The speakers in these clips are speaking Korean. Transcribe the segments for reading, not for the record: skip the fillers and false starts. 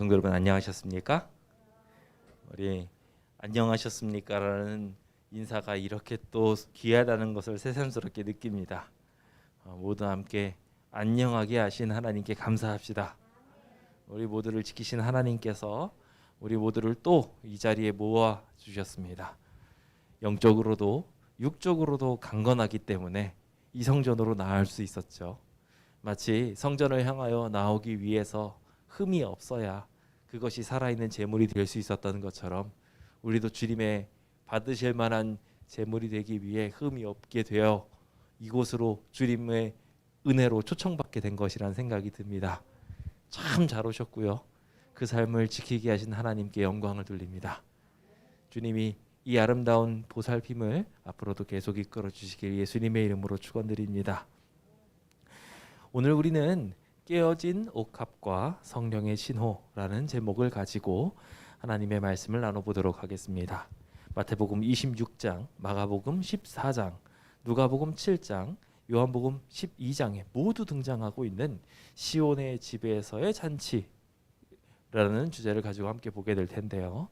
성도 여러분 안녕하셨습니까? 우리 안녕하셨습니까라는 인사가 이렇게 또 귀하다는 것을 새삼스럽게 느낍니다. 모두 함께 안녕하게 하신 하나님께 감사합시다. 우리 모두를 지키신 하나님께서 우리 모두를 또 이 자리에 모아 주셨습니다. 영적으로도 육적으로도 강건하기 때문에 이 성전으로 나아올 수 있었죠. 마치 성전을 향하여 나오기 위해서 흠이 없어야 그것이 살아있는 제물이 될 수 있었던 것처럼 우리도 주님의 받으실 만한 제물이 되기 위해 흠이 없게 되어 이곳으로 주님의 은혜로 초청받게 된 것이라는 생각이 듭니다. 참 잘 오셨고요. 그 삶을 지키게 하신 하나님께 영광을 돌립니다. 주님이 이 아름다운 보살핌을 앞으로도 계속 이끌어 주시길 예수님의 이름으로 축원드립니다. 오늘 우리는 깨어진 옥합과 성령의 신호라는 제목을 가지고 하나님의 말씀을 나눠보도록 하겠습니다. 마태복음 26장, 마가복음 14장, 누가복음 7장, 요한복음 12장에 모두 등장하고 있는 시온의 집에서의 잔치라는 주제를 가지고 함께 보게 될 텐데요.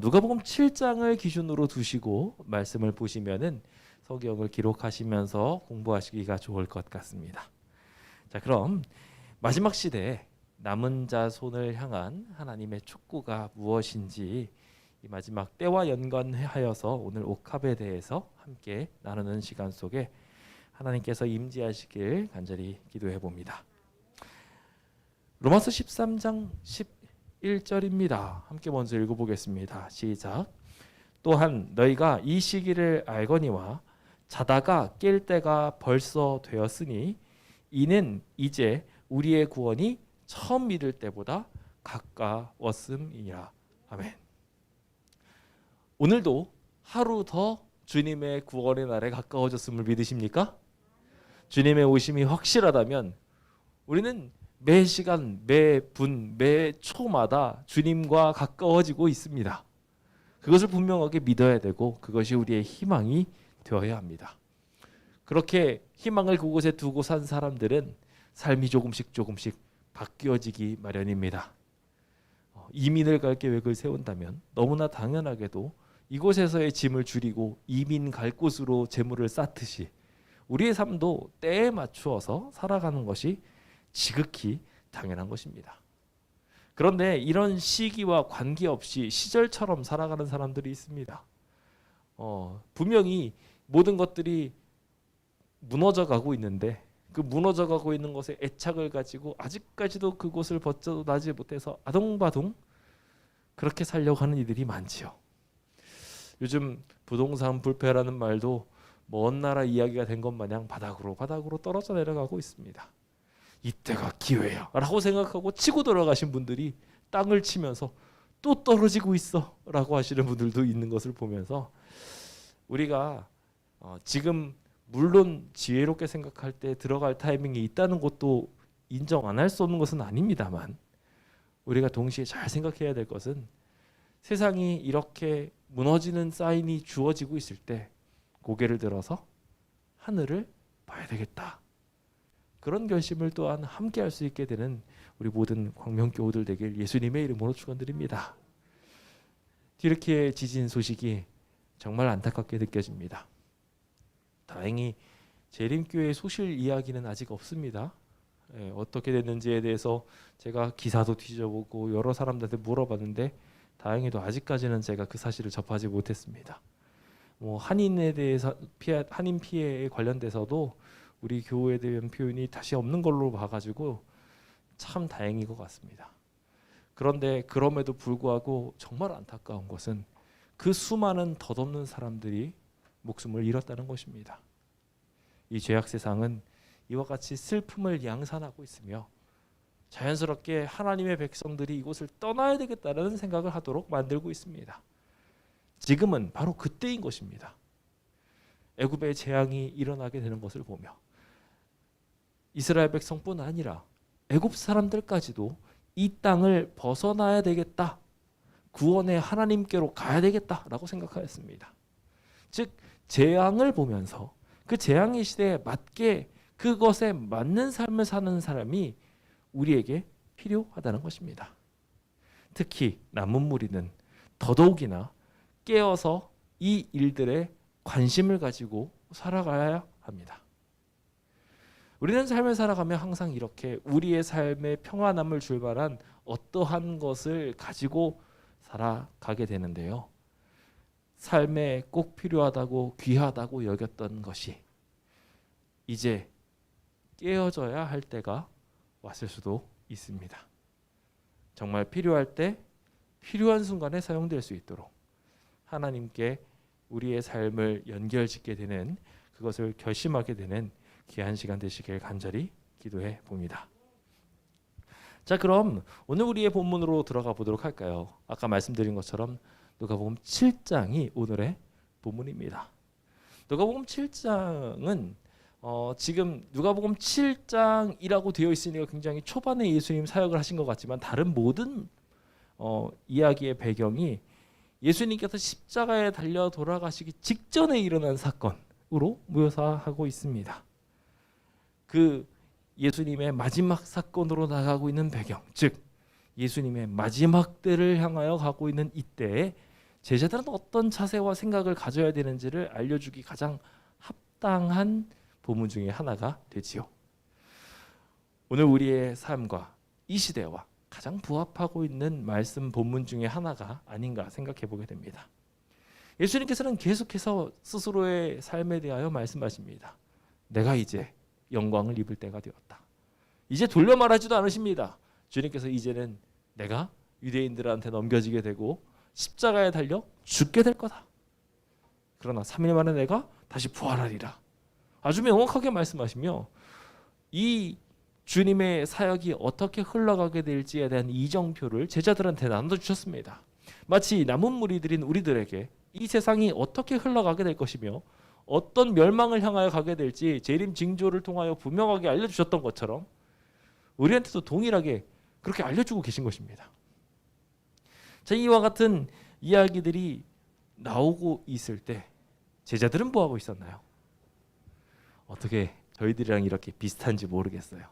누가복음 7장을 기준으로 두시고 말씀을 보시면은 성경을 기록하시면서 공부하시기가 좋을 것 같습니다. 자, 그럼 마지막 시대 남은 자손을 향한 하나님의 촉구가 무엇인지 이 마지막 때와 연관하여서 오늘 옥합에 대해서 함께 나누는 시간 속에 하나님께서 임재하시길 간절히 기도해 봅니다. 로마서 13장 11절입니다. 함께 먼저 읽어보겠습니다. 시작. 또한 너희가 이 시기를 알거니와 자다가 깰 때가 벌써 되었으니 이는 이제 우리의 구원이 처음 믿을 때보다 가까웠음이니라. 아멘. 오늘도 하루 더 주님의 구원의 날에 가까워졌음을 믿으십니까? 주님의 오심이 확실하다면 우리는 매 시간, 매 분, 매 초마다 주님과 가까워지고 있습니다. 그것을 분명하게 믿어야 되고 그것이 우리의 희망이 되어야 합니다. 그렇게 희망을 그곳에 두고 산 사람들은 삶이 조금씩 바뀌어지기 마련입니다. 이민을 갈 계획을 세운다면 너무나 당연하게도 이곳에서의 짐을 줄이고 이민 갈 곳으로 재물을 쌓듯이 우리의 삶도 때에 맞추어서 살아가는 것이 지극히 당연한 것입니다. 그런데 이런 시기와 관계없이 시절처럼 살아가는 사람들이 있습니다. 분명히 모든 것들이 무너져 가고 있는데 그 무너져 가고 있는 것에 애착을 가지고 아직까지도 그곳을 벗어나지 못해서 아동바동 그렇게 살려고 하는 이들이 많지요. 요즘 부동산 불패라는 말도 먼 나라 이야기가 된 것 마냥 바닥으로 떨어져 내려가고 있습니다. 이때가 기회야 라고 생각하고 치고 들어가신 분들이 땅을 치면서 또 떨어지고 있어 라고 하시는 분들도 있는 것을 보면서 우리가 지금 물론 지혜롭게 생각할 때 들어갈 타이밍이 있다는 것도 인정 안 할 수 없는 것은 아닙니다만 우리가 동시에 잘 생각해야 될 것은 세상이 이렇게 무너지는 사인이 주어지고 있을 때 고개를 들어서 하늘을 봐야 되겠다. 그런 결심을 또한 함께 할 수 있게 되는 우리 모든 광명교우들 되길 예수님의 이름으로 축원드립니다. 튀르키예 지진 소식이 정말 안타깝게 느껴집니다. 다행히 재림교회 소실 이야기는 아직 없습니다. 어떻게 됐는지에 대해서 제가 기사도 뒤져보고 여러 사람들한테 물어봤는데 다행히도 아직까지는 제가 그 사실을 접하지 못했습니다. 한인에 대해서 한인 피해에 관련돼서도 우리 교회에 대한 표현이 다시 없는 걸로 봐가지고 참 다행인 것 같습니다. 그런데 그럼에도 불구하고 정말 안타까운 것은 그 수많은 덧없는 사람들이 목숨을 잃었다는 것입니다. 이 죄악 세상은 이와 같이 슬픔을 양산하고 있으며 자연스럽게 하나님의 백성들이 이곳을 떠나야 되겠다는 생각을 하도록 만들고 있습니다. 지금은 바로 그때인 것입니다. 애굽의 재앙이 일어나게 되는 것을 보며 이스라엘 백성뿐 아니라 애굽 사람들까지도 이 땅을 벗어나야 되겠다. 구원의 하나님께로 가야 되겠다라고 생각하였습니다. 즉 재앙을 보면서 그 재앙의 시대에 맞게 그것에 맞는 삶을 사는 사람이 우리에게 필요하다는 것입니다. 특히 남은 무리는 더더욱이나 깨어서 이 일들에 관심을 가지고 살아가야 합니다. 우리는 삶을 살아가며 항상 이렇게 우리의 삶의 평안함을 줄 만한 어떠한 것을 가지고 살아가게 되는데요. 삶에 꼭 필요하다고 귀하다고 여겼던 것이 이제 깨어져야 할 때가 왔을 수도 있습니다. 정말 필요할 때 필요한 순간에 사용될 수 있도록 하나님께 우리의 삶을 연결짓게 되는, 그것을 결심하게 되는 귀한 시간 되시길 간절히 기도해 봅니다. 자, 그럼 오늘 우리의 본문으로 들어가 보도록 할까요? 아까 말씀드린 것처럼 누가복음 7장이 오늘의 본문입니다. 누가복음 7장은 지금 누가복음 7장이라고 되어 있으니까 굉장히 초반에 예수님 사역을 하신 것 같지만 다른 모든 이야기의 배경이 예수님께서 십자가에 달려 돌아가시기 직전에 일어난 사건으로 묘사하고 있습니다. 그 예수님의 마지막 사건으로 나가고 있는 배경, 즉 예수님의 마지막 때를 향하여 가고 있는 이때에 제자들은 어떤 자세와 생각을 가져야 되는지를 알려주기 가장 합당한 본문 중에 하나가 되지요. 오늘 우리의 삶과 이 시대와 가장 부합하고 있는 말씀 본문 중에 하나가 아닌가 생각해 보게 됩니다. 예수님께서는 계속해서 스스로의 삶에 대하여 말씀하십니다. 내가 이제 영광을 입을 때가 되었다. 이제 돌려 말하지도 않으십니다. 주님께서 이제는 내가 유대인들한테 넘겨지게 되고 십자가에 달려 죽게 될 거다. 그러나 3일 만에 내가 다시 부활하리라. 아주 명확하게 말씀하시며 이 주님의 사역이 어떻게 흘러가게 될지에 대한 이정표를 제자들한테 나눠주셨습니다. 마치 남은 무리들인 우리들에게 이 세상이 어떻게 흘러가게 될 것이며 어떤 멸망을 향하여 가게 될지 재림 징조를 통하여 분명하게 알려주셨던 것처럼 우리한테도 동일하게 그렇게 알려주고 계신 것입니다. 자, 이와 같은 이야기들이 나오고 있을 때 제자들은 뭐하고 있었나요? 어떻게 저희들이랑 이렇게 비슷한지 모르겠어요.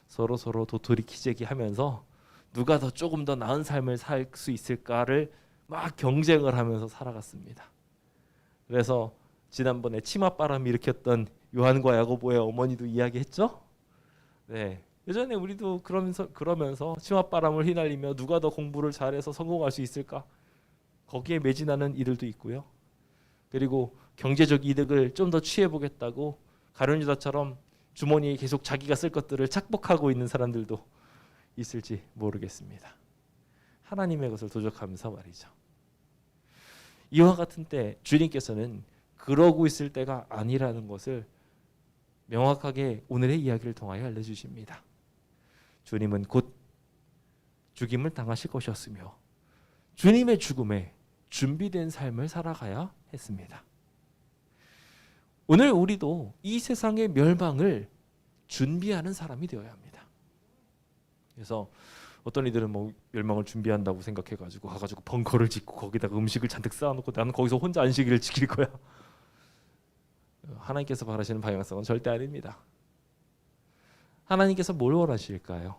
서로 도토리 키재기 하면서 누가 더 조금 더 나은 삶을 살 수 있을까를 막 경쟁을 하면서 살아갔습니다. 그래서 지난번에 치맛바람 일으켰던 요한과 야고보의 어머니도 이야기했죠. 네, 예전에 우리도 그러면서 치맛바람을 휘날리며 누가 더 공부를 잘해서 성공할 수 있을까? 거기에 매진하는 이들도 있고요. 그리고 경제적 이득을 좀 더 취해보겠다고 가룟 유다처럼 주머니에 계속 자기가 쓸 것들을 착복하고 있는 사람들도 있을지 모르겠습니다. 하나님의 것을 도적하면서 말이죠. 이와 같은 때 주님께서는 그러고 있을 때가 아니라는 것을 명확하게 오늘의 이야기를 통하여 알려주십니다. 주님은 곧 죽임을 당하실 것이었으며 주님의 죽음에 준비된 삶을 살아가야 했습니다. 오늘 우리도 이 세상의 멸망을 준비하는 사람이 되어야 합니다. 그래서 어떤 이들은 뭐 멸망을 준비한다고 생각해가지고 가가지고 벙커를 짓고 거기다가 음식을 잔뜩 쌓아놓고 나는 거기서 혼자 안식일을 지킬 거야. 하나님께서 바라시는 방향성은 절대 아닙니다. 하나님께서 뭘 원하실까요?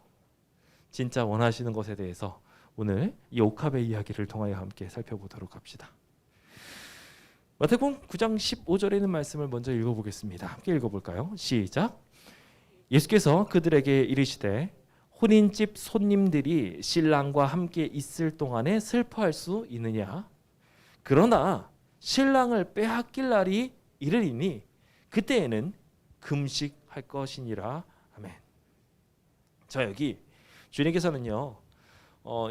진짜 원하시는 것에 대해서 오늘 이 옥합의 이야기를 통하여 함께 살펴보도록 합시다. 마태복음 9장 15절에 있는 말씀을 먼저 읽어보겠습니다. 함께 읽어볼까요? 시작. 예수께서 그들에게 이르시되 혼인집 손님들이 신랑과 함께 있을 동안에 슬퍼할 수 있느냐? 그러나 신랑을 빼앗길 날이 이르리니 그때에는 금식할 것이니라. 아멘. 자, 여기 주님께서는요,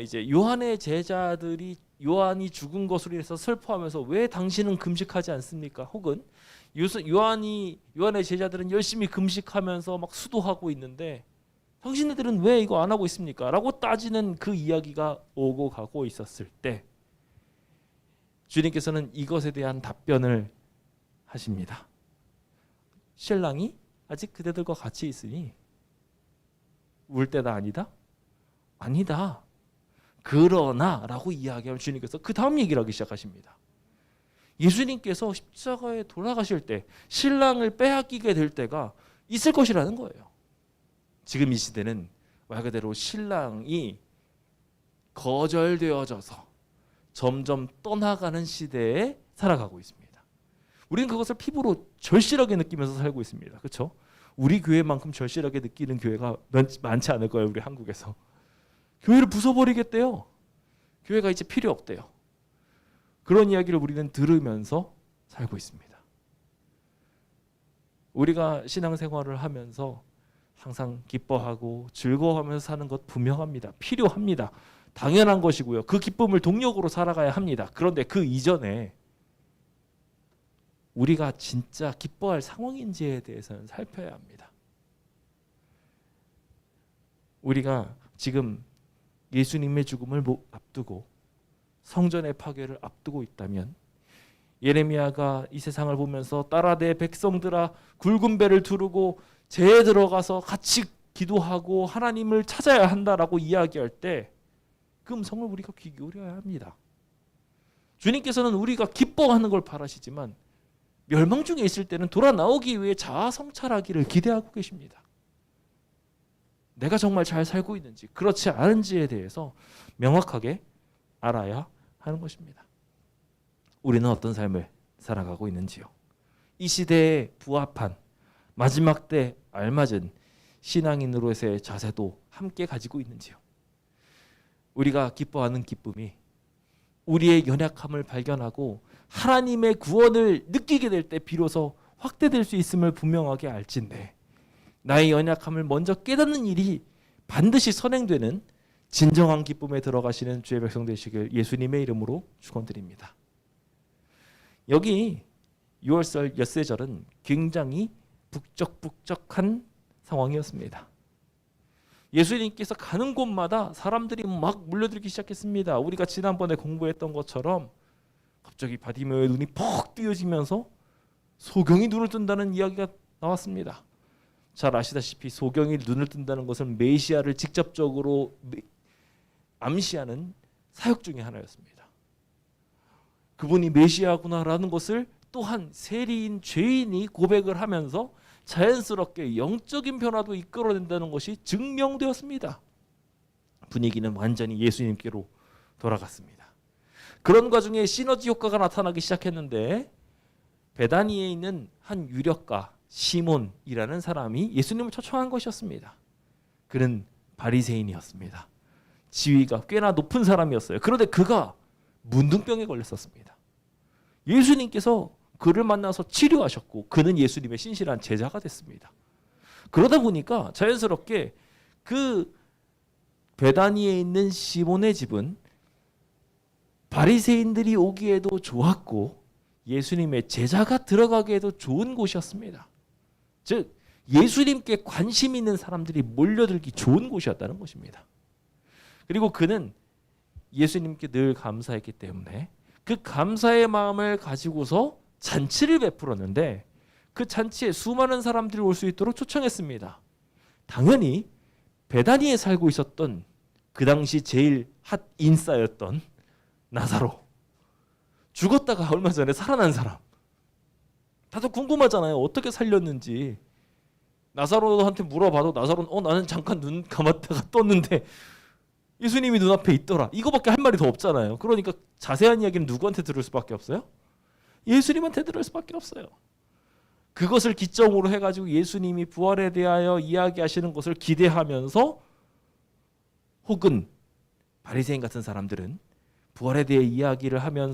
이제 요한의 제자들이 요한이 죽은 것으로 인해서 슬퍼하면서 왜 당신은 금식하지 않습니까? 혹은 요한의 제자들은 열심히 금식하면서 막 수도하고 있는데 당신들은 왜 이거 안 하고 있습니까? 라고 따지는 그 이야기가 오고 가고 있었을 때 주님께서는 이것에 대한 답변을 하십니다. 신랑이 아직 그대들과 같이 있으니 울 때다 아니다? 아니다. 그러나 라고 이야기하면 주님께서 그 다음 얘기를 하기 시작하십니다. 예수님께서 십자가에 돌아가실 때 신랑을 빼앗기게 될 때가 있을 것이라는 거예요. 지금 이 시대는 말 그대로 신랑이 거절되어져서 점점 떠나가는 시대에 살아가고 있습니다. 우리는 그것을 피부로 절실하게 느끼면서 살고 있습니다. 그렇죠? 우리 교회만큼 절실하게 느끼는 교회가 많지 않을 거예요. 우리 한국에서. 교회를 부숴버리겠대요. 교회가 이제 필요 없대요. 그런 이야기를 우리는 들으면서 살고 있습니다. 우리가 신앙생활을 하면서 항상 기뻐하고 즐거워하면서 사는 것 분명합니다. 필요합니다. 당연한 것이고요. 그 기쁨을 동력으로 살아가야 합니다. 그런데 그 이전에 우리가 진짜 기뻐할 상황인지에 대해서는 살펴야 합니다. 우리가 지금 예수님의 죽음을 앞두고 성전의 파괴를 앞두고 있다면 예레미야가 이 세상을 보면서 따라 내 백성들아 굵은 배를 두르고 제에 들어가서 같이 기도하고 하나님을 찾아야 한다라고 이야기할 때 그 음성을 우리가 귀 기울여야 합니다. 주님께서는 우리가 기뻐하는 걸 바라시지만 멸망 중에 있을 때는 돌아 나오기 위해 자아 성찰하기를 기대하고 계십니다. 내가 정말 잘 살고 있는지 그렇지 않은지에 대해서 명확하게 알아야 하는 것입니다. 우리는 어떤 삶을 살아가고 있는지요. 이 시대에 부합한 마지막 때 알맞은 신앙인으로서의 자세도 함께 가지고 있는지요. 우리가 기뻐하는 기쁨이 우리의 연약함을 발견하고 하나님의 구원을 느끼게 될 때 비로소 확대될 수 있음을 분명하게 알진대 나의 연약함을 먼저 깨닫는 일이 반드시 선행되는 진정한 기쁨에 들어가시는 주의 백성 되시길 예수님의 이름으로 축원드립니다. 여기 6월절 엿새절은 굉장히 북적북적한 상황이었습니다. 예수님께서 가는 곳마다 사람들이 막 몰려들기 시작했습니다. 우리가 지난번에 공부했던 것처럼 갑자기 바디메오의 눈이 퍽 뜨여지면서 소경이 눈을 뜬다는 이야기가 나왔습니다. 잘 아시다시피 소경이 눈을 뜬다는 것은 메시아를 직접적으로 암시하는 사역 중에 하나였습니다. 그분이 메시아구나라는 것을 또한 세리인 죄인이 고백을 하면서 자연스럽게 영적인 변화도 이끌어낸다는 것이 증명되었습니다. 분위기는 완전히 예수님께로 돌아갔습니다. 그런 과정에 시너지 효과가 나타나기 시작했는데 베다니에 있는 한 유력가 시몬이라는 사람이 예수님을 초청한 것이었습니다. 그는 바리새인이었습니다. 지위가 꽤나 높은 사람이었어요. 그런데 그가 문둥병에 걸렸었습니다. 예수님께서 그를 만나서 치료하셨고 그는 예수님의 신실한 제자가 됐습니다. 그러다 보니까 자연스럽게 그 베다니에 있는 시몬의 집은 바리새인들이 오기에도 좋았고 예수님의 제자가 들어가기에도 좋은 곳이었습니다. 즉 예수님께 관심 있는 사람들이 몰려들기 좋은 곳이었다는 것입니다. 그리고 그는 예수님께 늘 감사했기 때문에 그 감사의 마음을 가지고서 잔치를 베풀었는데 그 잔치에 수많은 사람들이 올 수 있도록 초청했습니다. 당연히 베다니에 살고 있었던 그 당시 제일 핫 인싸였던 나사로, 죽었다가 얼마 전에 살아난 사람, 다들 궁금하잖아요. 어떻게 살렸는지. 나사로한테 물어봐도 나사로는 나는 잠깐 눈 감았다가 떴는데 예수님이 눈앞에 있더라. 이거밖에 할 말이 더 없잖아요. 그러니까 자세한 이야기는 누구한테 들을 수밖에 없어요? 예수님한테 들을 수밖에 없어요. 그것을 기점으로 해가지고 예수님이 부활에 대하여 이야기하시는 것을 기대하면서 혹은 바리새인 같은 사람들은 부활에 대해 이야기를 하면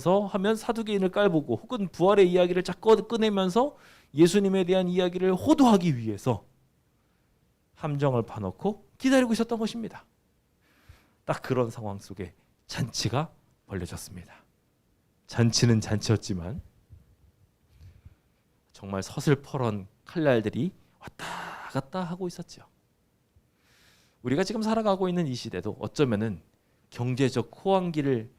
사두개인을 깔보고 혹은 부활의 이야기를 자꾸 꺼내면서 예수님에 대한 이야기를 호도하기 위해서 함정을 파놓고 기다리고 있었던 것입니다. 딱 그런 상황 속에 잔치가 벌려졌습니다. 잔치는 잔치였지만 정말 서슬퍼런 칼날들이 왔다 갔다 하고 있었죠. 우리가 지금 살아가고 있는 이 시대도 어쩌면은 경제적 호황기를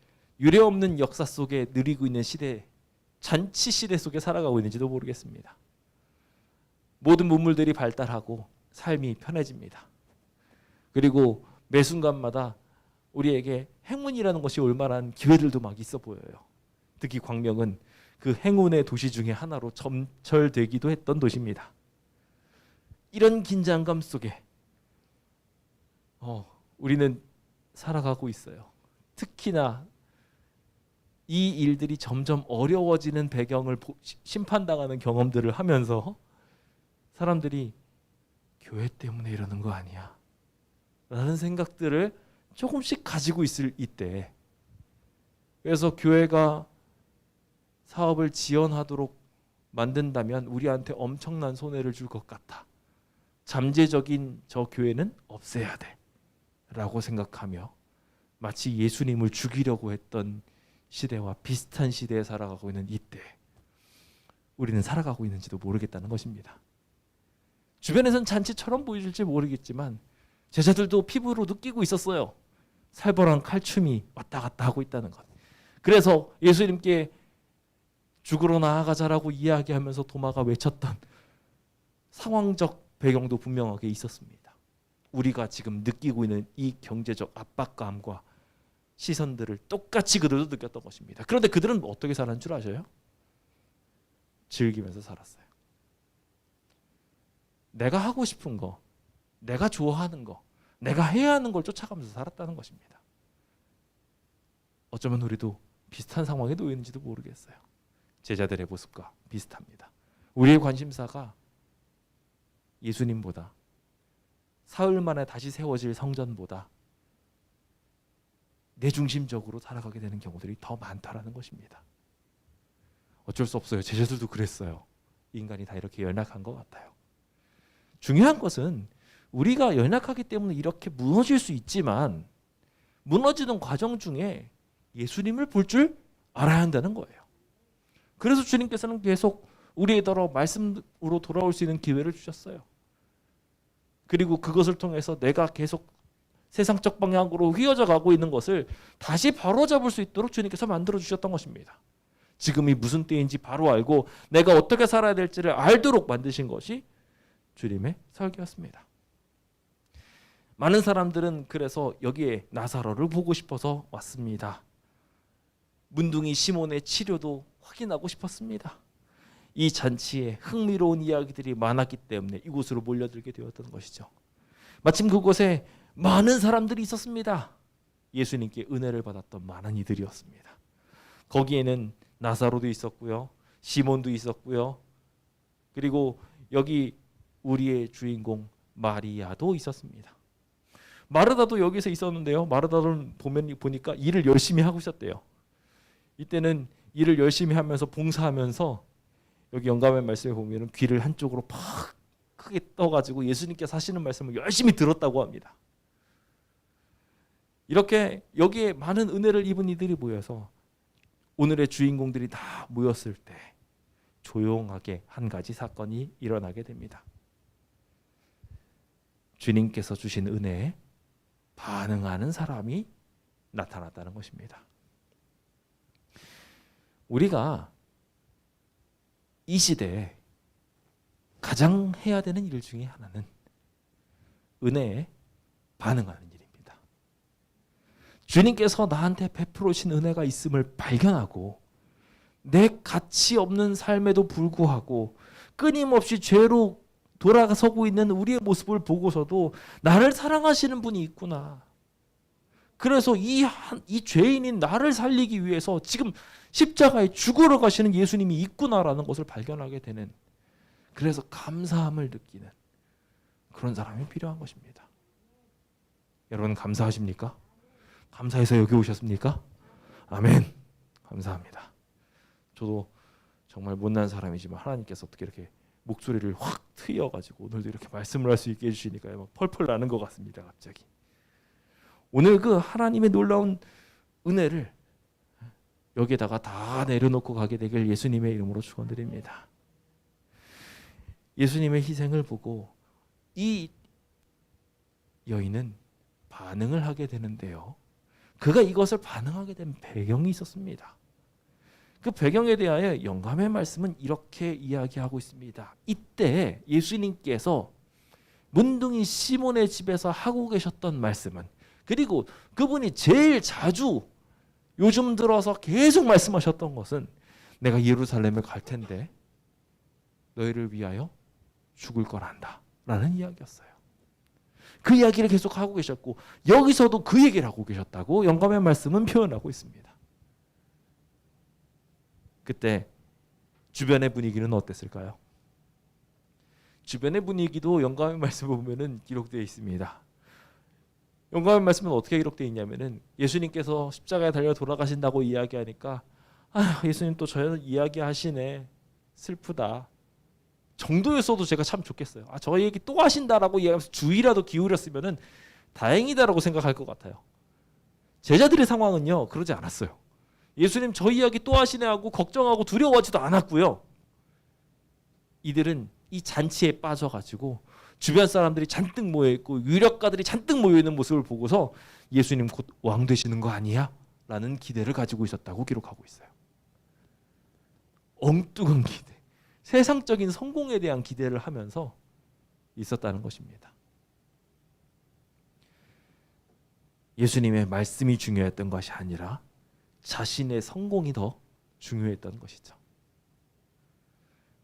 유례없는 역사 속에 누리고 있는 시대, 잔치 시대 속에 살아가고 있는지도 모르겠습니다. 모든 문물들이 발달하고 삶이 편해집니다. 그리고 매 순간마다 우리에게 행운이라는 것이 올 만한 기회들도 막 있어 보여요. 특히 광명은 그 행운의 도시 중에 하나로 점철되기도 했던 도시입니다. 이런 긴장감 속에 우리는 살아가고 있어요. 특히나 이 일들이 점점 어려워지는 배경을 심판당하는 경험들을 하면서 사람들이 교회 때문에 이러는 거 아니야 라는 생각들을 조금씩 가지고 있을 이때, 그래서 교회가 사업을 지원하도록 만든다면 우리한테 엄청난 손해를 줄 것 같아, 잠재적인 저 교회는 없애야 돼 라고 생각하며 마치 예수님을 죽이려고 했던 시대와 비슷한 시대에 살아가고 있는 이때 우리는 살아가고 있는지도 모르겠다는 것입니다. 주변에선 잔치처럼 보일지 모르겠지만 제자들도 피부로 느끼고 있었어요. 살벌한 칼춤이 왔다 갔다 하고 있다는 것. 그래서 예수님께 죽으러 나아가자라고 이야기하면서 도마가 외쳤던 상황적 배경도 분명하게 있었습니다. 우리가 지금 느끼고 있는 이 경제적 압박감과 시선들을 똑같이 그들도 느꼈던 것입니다. 그런데 그들은 어떻게 살았는 줄 아셔요? 즐기면서 살았어요. 내가 하고 싶은 거, 내가 좋아하는 거, 내가 해야 하는 걸 쫓아가면서 살았다는 것입니다. 어쩌면 우리도 비슷한 상황에 놓여 있는지도 모르겠어요. 제자들의 모습과 비슷합니다. 우리의 관심사가 예수님보다, 사흘 만에 다시 세워질 성전보다 내 중심적으로 살아가게 되는 경우들이 더 많다라는 것입니다. 어쩔 수 없어요. 제자들도 그랬어요. 인간이 다 이렇게 연약한 것 같아요. 중요한 것은 우리가 연약하기 때문에 이렇게 무너질 수 있지만 무너지는 과정 중에 예수님을 볼 줄 알아야 한다는 거예요. 그래서 주님께서는 계속 우리에더러 말씀으로 돌아올 수 있는 기회를 주셨어요. 그리고 그것을 통해서 내가 계속 세상적 방향으로 휘어져 가고 있는 것을 다시 바로잡을 수 있도록 주님께서 만들어 주셨던 것입니다. 지금이 무슨 때인지 바로 알고 내가 어떻게 살아야 될지를 알도록 만드신 것이 주님의 설계였습니다. 많은 사람들은 그래서 여기에 나사로를 보고 싶어서 왔습니다. 문둥이 시몬의 치료도 확인하고 싶었습니다. 이 잔치에 흥미로운 이야기들이 많았기 때문에 이곳으로 몰려들게 되었던 것이죠. 마침 그곳에 많은 사람들이 있었습니다. 예수님께 은혜를 받았던 많은 이들이었습니다. 거기에는 나사로도 있었고요, 시몬도 있었고요, 그리고 여기 우리의 주인공 마리아도 있었습니다. 마르다도 여기서 있었는데요. 마르다는 보니까 일을 열심히 하고 있었대요. 이때는 일을 열심히 하면서 봉사하면서 여기 영감의 말씀에 보면 귀를 한쪽으로 팍 크게 떠가지고 예수님께서 하시는 말씀을 열심히 들었다고 합니다. 이렇게 여기에 많은 은혜를 입은 이들이 모여서 오늘의 주인공들이 다 모였을 때 조용하게 한 가지 사건이 일어나게 됩니다. 주님께서 주신 은혜에 반응하는 사람이 나타났다는 것입니다. 우리가 이 시대에 가장 해야 되는 일 중에 하나는 은혜에 반응하는 일입니다. 주님께서 나한테 베풀어 주신 은혜가 있음을 발견하고 내 가치 없는 삶에도 불구하고 끊임없이 죄로 돌아서고 있는 우리의 모습을 보고서도 나를 사랑하시는 분이 있구나. 그래서 이 죄인인 나를 살리기 위해서 지금 십자가에 죽으러 가시는 예수님이 있구나라는 것을 발견하게 되는, 그래서 감사함을 느끼는 그런 사람이 필요한 것입니다. 여러분 감사하십니까? 감사해서 여기 오셨습니까? 아멘. 감사합니다. 저도 정말 못난 사람이지만 하나님께서 어떻게 이렇게 목소리를 확 트여가지고 오늘도 이렇게 말씀을 할 수 있게 해주시니까 막 펄펄 나는 것 같습니다. 갑자기 오늘 그 하나님의 놀라운 은혜를 여기에다가 다 내려놓고 가게 되길 예수님의 이름으로 축원드립니다. 예수님의 희생을 보고 이 여인은 반응을 하게 되는데요. 그가 이것을 반응하게 된 배경이 있었습니다. 그 배경에 대하여 영감의 말씀은 이렇게 이야기하고 있습니다. 이때 예수님께서 문둥이 시몬의 집에서 하고 계셨던 말씀은, 그리고 그분이 제일 자주 요즘 들어서 계속 말씀하셨던 것은 내가 예루살렘에 갈 텐데 너희를 위하여 죽을 거란다 라는 이야기였어요. 그 이야기를 계속 하고 계셨고 여기서도 그 얘기를 하고 계셨다고 영감의 말씀은 표현하고 있습니다. 그때 주변의 분위기는 어땠을까요? 주변의 분위기도 영감의 말씀을 보면은 기록되어 있습니다. 영감의 말씀은 어떻게 기록되어 있냐면은 예수님께서 십자가에 달려 돌아가신다고 이야기하니까 예수님 또 저는 이야기하시네, 슬프다 정도였어도 제가 참 좋겠어요. 저 얘기 또 하신다라고 이야기하면서 주의라도 기울였으면은 다행이다라고 생각할 것 같아요. 제자들의 상황은요 그러지 않았어요. 예수님 저 이야기 또 하시네 하고 걱정하고 두려워하지도 않았고요. 이들은 이 잔치에 빠져가지고 주변 사람들이 잔뜩 모여있고 유력가들이 잔뜩 모여있는 모습을 보고서 예수님 곧 왕 되시는 거 아니야? 라는 기대를 가지고 있었다고 기록하고 있어요. 엉뚱한 기대, 세상적인 성공에 대한 기대를 하면서 있었다는 것입니다. 예수님의 말씀이 중요했던 것이 아니라 자신의 성공이 더 중요했던 것이죠.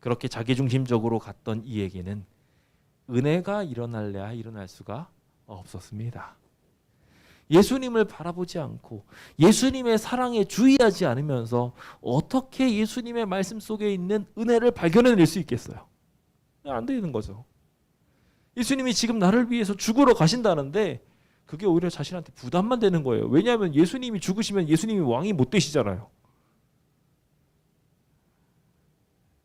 그렇게 자기중심적으로 갔던 이에게는 은혜가 일어날래야 일어날 수가 없었습니다. 예수님을 바라보지 않고 예수님의 사랑에 주의하지 않으면서 어떻게 예수님의 말씀 속에 있는 은혜를 발견해낼 수 있겠어요? 안 되는 거죠. 예수님이 지금 나를 위해서 죽으러 가신다는데 그게 오히려 자신한테 부담만 되는 거예요. 왜냐하면 예수님이 죽으시면 예수님이 왕이 못 되시잖아요.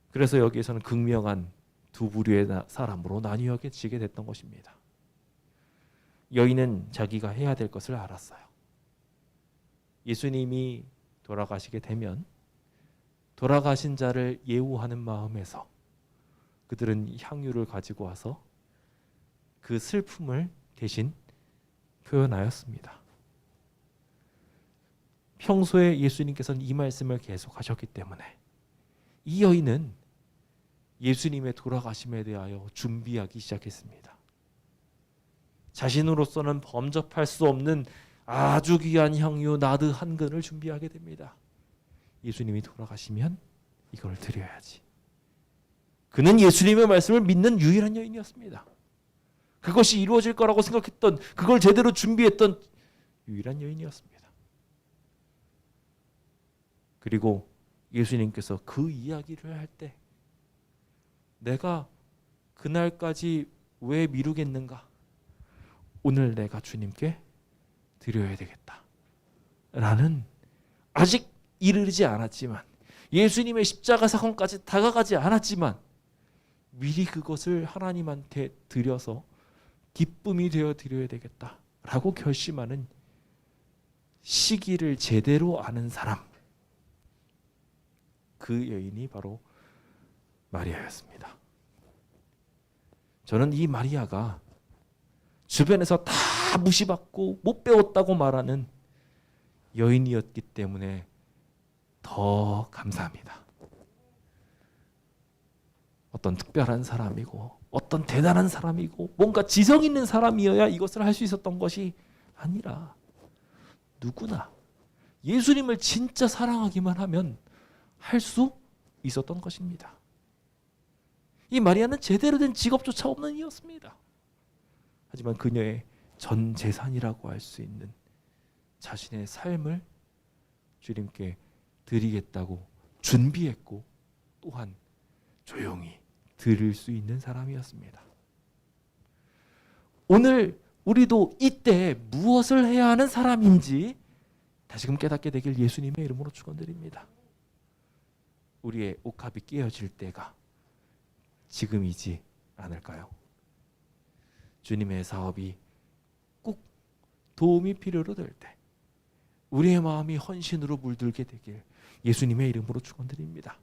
그래서 여기에서는 극명한 두 부류의 사람으로 나뉘어지게 됐던 것입니다. 여인은 자기가 해야 될 것을 알았어요. 예수님이 돌아가시게 되면 돌아가신 자를 예우하는 마음에서 그들은 향유를 가지고 와서 그 슬픔을 대신 표현하였습니다. 평소에 예수님께서는 이 말씀을 계속하셨기 때문에 이 여인은 예수님의 돌아가심에 대하여 준비하기 시작했습니다. 자신으로서는 범접할 수 없는 아주 귀한 향유 나드 한 근을 준비하게 됩니다. 예수님이 돌아가시면 이걸 드려야지. 그는 예수님의 말씀을 믿는 유일한 여인이었습니다. 그것이 이루어질 거라고 생각했던, 그걸 제대로 준비했던 유일한 여인이었습니다. 그리고 예수님께서 그 이야기를 할 때 내가 그날까지 왜 미루겠는가? 오늘 내가 주님께 드려야 되겠다 라는, 아직 이르지 않았지만 예수님의 십자가 사건까지 다가가지 않았지만 미리 그것을 하나님한테 드려서 기쁨이 되어 드려야 되겠다라고 결심하는 시기를 제대로 아는 사람, 그 여인이 바로 마리아였습니다. 저는 이 마리아가 주변에서 다 무시받고 못 배웠다고 말하는 여인이었기 때문에 더 감사합니다. 어떤 특별한 사람이고 어떤 대단한 사람이고 뭔가 지성 있는 사람이어야 이것을 할 수 있었던 것이 아니라 누구나 예수님을 진짜 사랑하기만 하면 할 수 있었던 것입니다. 이 마리아는 제대로 된 직업조차 없는 이였습니다. 하지만 그녀의 전 재산이라고 할 수 있는 자신의 삶을 주님께 드리겠다고 준비했고 또한 조용히 드릴 수 있는 사람이었습니다. 오늘 우리도 이때 무엇을 해야 하는 사람인지 다시금 깨닫게 되길 예수님의 이름으로 축원드립니다. 우리의 옥합이 깨어질 때가 지금이지 않을까요? 주님의 사업이 꼭 도움이 필요로 될 때 우리의 마음이 헌신으로 물들게 되길 예수님의 이름으로 축원드립니다.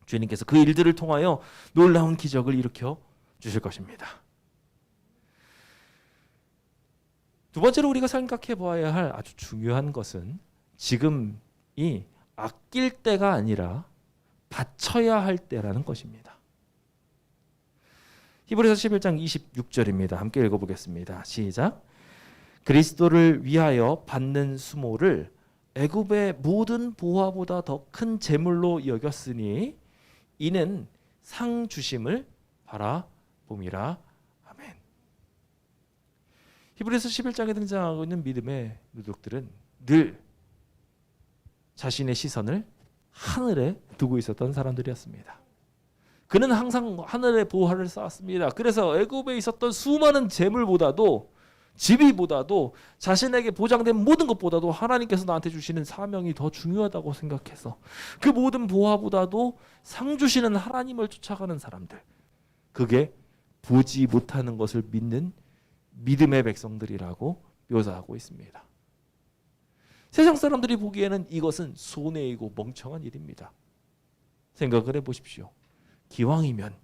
주님께서 그 일들을 통하여 놀라운 기적을 일으켜 주실 것입니다. 두 번째로 우리가 생각해 보아야 할 아주 중요한 것은 지금이 아낄 때가 아니라 바쳐야 할 때라는 것입니다. 히브리서 11장 26절입니다. 함께 읽어보겠습니다. 시작. 그리스도를 위하여 받는 수모를 애굽의 모든 보화보다 더 큰 재물로 여겼으니 이는 상 주심을 바라봄이라. 아멘. 히브리서 11장에 등장하고 있는 믿음의 누룩들은 늘 자신의 시선을 하늘에 두고 있었던 사람들이었습니다. 그는 항상 하늘의 보화를 쌓았습니다. 그래서 애굽에 있었던 수많은 재물보다도, 지위보다도, 자신에게 보장된 모든 것보다도 하나님께서 나한테 주시는 사명이 더 중요하다고 생각해서 그 모든 보화보다도 상 주시는 하나님을 쫓아가는 사람들, 그게 보지 못하는 것을 믿는 믿음의 백성들이라고 묘사하고 있습니다. 세상 사람들이 보기에는 이것은 손해이고 멍청한 일입니다. 생각을 해보십시오. 기왕이면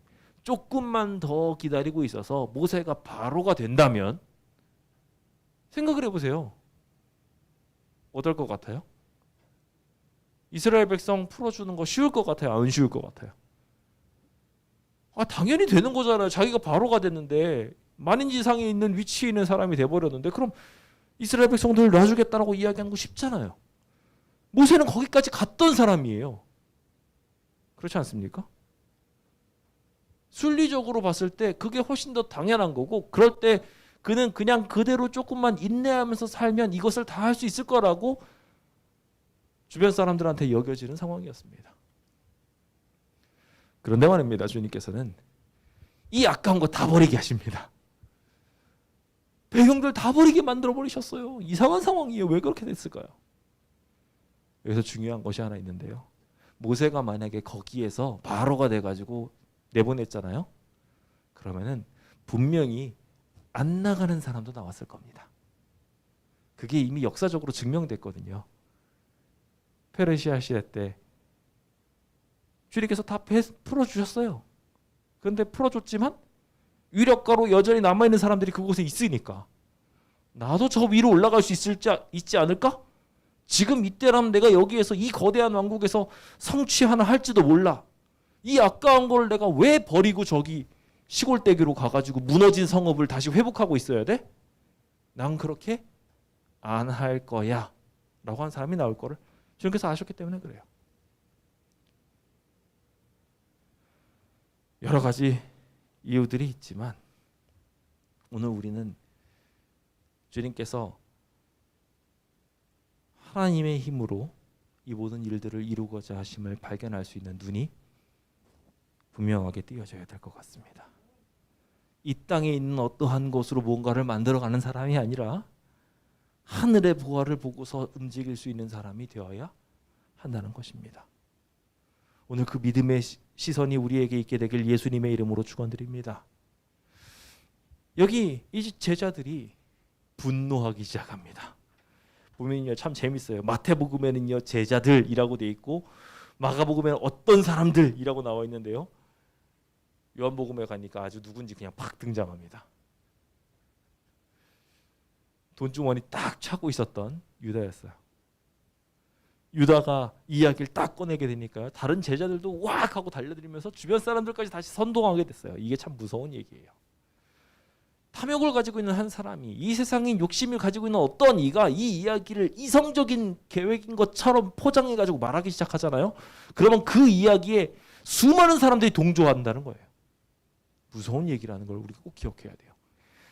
조금만 더 기다리고 있어서 모세가 바로가 된다면, 생각을 해보세요. 어떨 것 같아요? 이스라엘 백성 풀어주는 거 쉬울 것 같아요? 안 쉬울 것 같아요? 당연히 되는 거잖아요. 자기가 바로가 됐는데, 만인지상에 있는 위치에 있는 사람이 돼버렸는데, 그럼 이스라엘 백성들을 놔주겠다라고 이야기하는 거 쉽잖아요. 모세는 거기까지 갔던 사람이에요. 그렇지 않습니까? 순리적으로 봤을 때 그게 훨씬 더 당연한 거고, 그럴 때 그는 그냥 그대로 조금만 인내하면서 살면 이것을 다 할 수 있을 거라고 주변 사람들한테 여겨지는 상황이었습니다. 그런데 말입니다. 주님께서는 이 아까운 거 다 버리게 하십니다. 배경들 다 버리게 만들어 버리셨어요. 이상한 상황이에요. 왜 그렇게 됐을까요? 여기서 중요한 것이 하나 있는데요. 모세가 만약에 거기에서 바로가 돼가지고 내보냈잖아요. 그러면은 분명히 안 나가는 사람도 나왔을 겁니다. 그게 이미 역사적으로 증명됐거든요. 페르시아 시대 때 주님께서 다 풀어주셨어요. 그런데 풀어줬지만 위력가로 여전히 남아있는 사람들이 그곳에 있으니까, 나도 저 위로 올라갈 수 있지 않을까? 지금 이때라면 내가 여기에서 이 거대한 왕국에서 성취 하나 할지도 몰라. 이 아까운 걸 내가 왜 버리고 저기 시골대기로 가가지고 무너진 성읍을 다시 회복하고 있어야 돼? 난 그렇게 안 할 거야 라고 한 사람이 나올 거를 주님께서 아셨기 때문에 그래요. 여러 가지 이유들이 있지만 오늘 우리는 주님께서 하나님의 힘으로 이 모든 일들을 이루고자 하심을 발견할 수 있는 눈이 분명하게 띄어져야 될 것 같습니다. 이 땅에 있는 어떠한 곳으로 뭔가를 만들어가는 사람이 아니라 하늘의 보화를 보고서 움직일 수 있는 사람이 되어야 한다는 것입니다. 오늘 그 믿음의 시선이 우리에게 있게 되길 예수님의 이름으로 축원드립니다. 여기 이 제자들이 분노하기 시작합니다. 보면요 참 재밌어요. 마태복음에는요 제자들이라고 돼 있고 마가복음에는 어떤 사람들이라고 나와 있는데요. 요한복음에 가니까 아주 누군지 그냥 팍 등장합니다. 돈주머니 딱 차고 있었던 유다였어요. 유다가 이야기를 딱 꺼내게 되니까요. 다른 제자들도 왁 하고 달려들면서 주변 사람들까지 다시 선동하게 됐어요. 이게 참 무서운 얘기예요. 탐욕을 가지고 있는 한 사람이, 이 세상인 욕심을 가지고 있는 어떤 이가 이 이야기를 이성적인 계획인 것처럼 포장해가지고 말하기 시작하잖아요. 그러면 그 이야기에 수많은 사람들이 동조한다는 거예요. 무서운 얘기라는 걸 우리가 꼭 기억해야 돼요.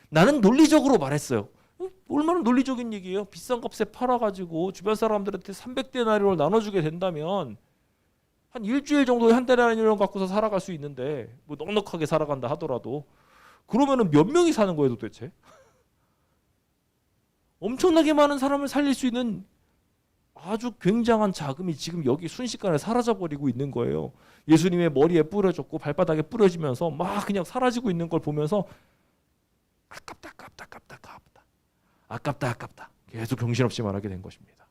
나는 논리적으로 말했어요. 얼마나 논리적인 얘기예요. 비싼 값에 팔아가지고 주변 사람들한테 300데나리온을 나눠주게 된다면 한 일주일 정도에 한 데나리온 갖고서 살아갈 수 있는데, 뭐 넉넉하게 살아간다 하더라도 그러면은 몇 명이 사는 거예요 도대체? 엄청나게 많은 사람을 살릴 수 있는 아주 굉장한 자금이 지금 여기 순식간에 사라져버리고 있는 거예요. 예수님의 머리에 뿌려졌고 발바닥에 뿌려지면서 막 그냥 사라지고 있는 걸 보면서 아깝다 아깝다 아깝다 아깝다 아깝다 아깝다 계속 정신없이 말하게 된 것입니다.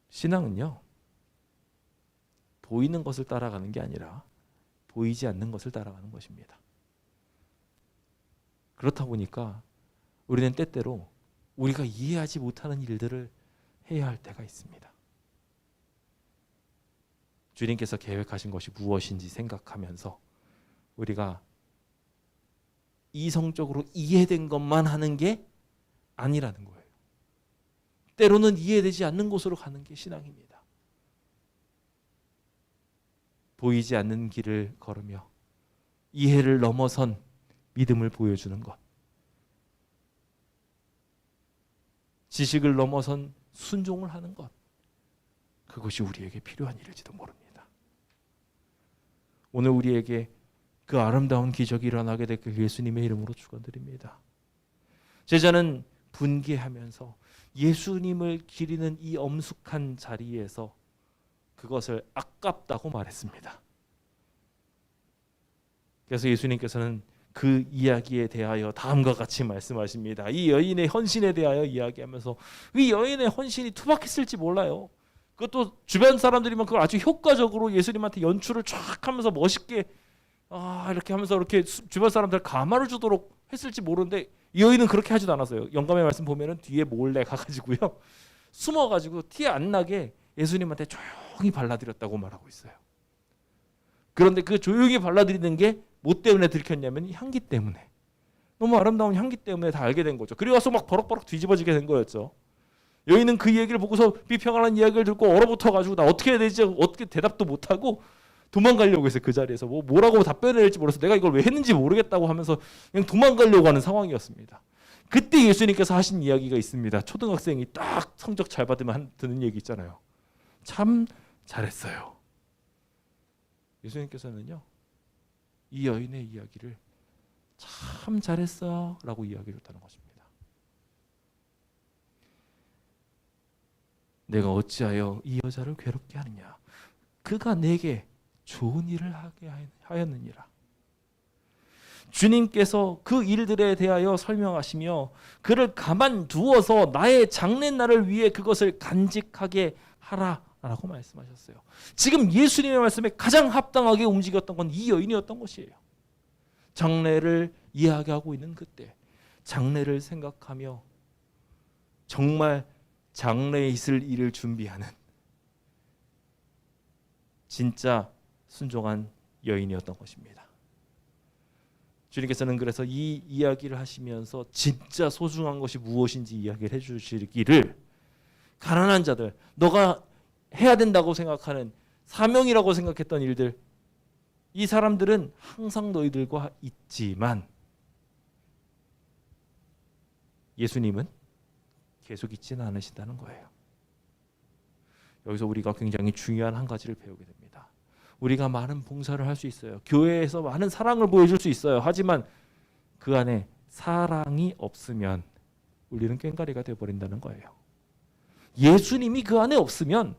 신앙은요 보이는 것을 따라가는 게 아니라 보이지 않는 것을 따라가는 것입니다. 그렇다 보니까 우리는 때때로 우리가 이해하지 못하는 일들을 해야 할 때가 있습니다. 주님께서 계획하신 것이 무엇인지 생각하면서 우리가 이성적으로 이해된 것만 하는 게 아니라는 거예요. 때로는 이해되지 않는 곳으로 가는 게 신앙입니다. 보이지 않는 길을 걸으며 이해를 넘어선 믿음을 보여주는 것, 지식을 넘어선 순종을 하는 것, 그것이 우리에게 필요한 일일지도 모릅니다. 오늘 우리에게 그 아름다운 기적이 일어나게 되길 예수님의 이름으로 축원드립니다. 제자는 분개하면서 예수님을 기리는 이 엄숙한 자리에서 그것을 아깝다고 말했습니다. 그래서 예수님께서는 그 이야기에 대하여 다음과 같이 말씀하십니다. 이 여인의 헌신에 대하여 이야기하면서 이 여인의 헌신이 투박했을지 몰라요. 그것도 주변 사람들이면 그걸 아주 효과적으로 예수님한테 연출을 쫙 하면서 멋있게 이렇게 하면서 이렇게 주변 사람들 감화를 주도록 했을지 모르는데 이 여인은 그렇게 하지도 않았어요. 영감의 말씀 보면은 뒤에 몰래 가가지고요, 숨어가지고 티 안 나게 예수님한테 조용히 발라드렸다고 말하고 있어요. 그런데 그 조용히 발라드리는 게 뭐 때문에 들켰냐면 향기 때문에, 너무 아름다운 향기 때문에 다 알게 된 거죠. 그리고 와서 막 버럭버럭 뒤집어지게 된 거였죠. 여인은 그 얘기를 보고서 비평하는 이야기를 듣고 얼어붙어가지고 나 어떻게 해야 되지? 어떻게 대답도 못하고 도망가려고 했어요. 그 자리에서 뭐라고 답변을 할지 몰라서 내가 이걸 왜 했는지 모르겠다고 하면서 그냥 도망가려고 하는 상황이었습니다. 그때 예수님께서 하신 이야기가 있습니다. 초등학생이 딱 성적 잘 받으면 드는 얘기 있잖아요. 참 잘했어요. 예수님께서는요, 이 여인의 이야기를 참 잘했어 라고 이야기를 했다는 것입니다. 내가 어찌하여 이 여자를 괴롭게 하느냐, 그가 내게 좋은 일을 하게 하였느니라. 주님께서 그 일들에 대하여 설명하시며 그를 가만두어서 나의 장례날을 위해 그것을 간직하게 하라라고 말씀하셨어요. 지금 예수님의 말씀에 가장 합당하게 움직였던 건 이 여인이었던 것이에요. 장례를 이야기하고 있는 그때 장례를 생각하며 정말 장래에 있을 일을 준비하는 진짜 순종한 여인이었던 것입니다. 주님께서는 그래서 이 이야기를 하시면서 진짜 소중한 것이 무엇인지 이야기를 해주시기를, 가난한 자들, 너가 해야 된다고 생각하는 사명이라고 생각했던 일들, 이 사람들은 항상 너희들과 있지만 예수님은 계속 있지는 않으신다는 거예요. 여기서 우리가 굉장히 중요한 한 가지를 배우게 됩니다. 우리가 많은 봉사를 할 수 있어요. 교회에서 많은 사랑을 보여줄 수 있어요. 하지만 그 안에 사랑이 없으면 우리는 꽹과리가 되어버린다는 거예요. 예수님이 그 안에 없으면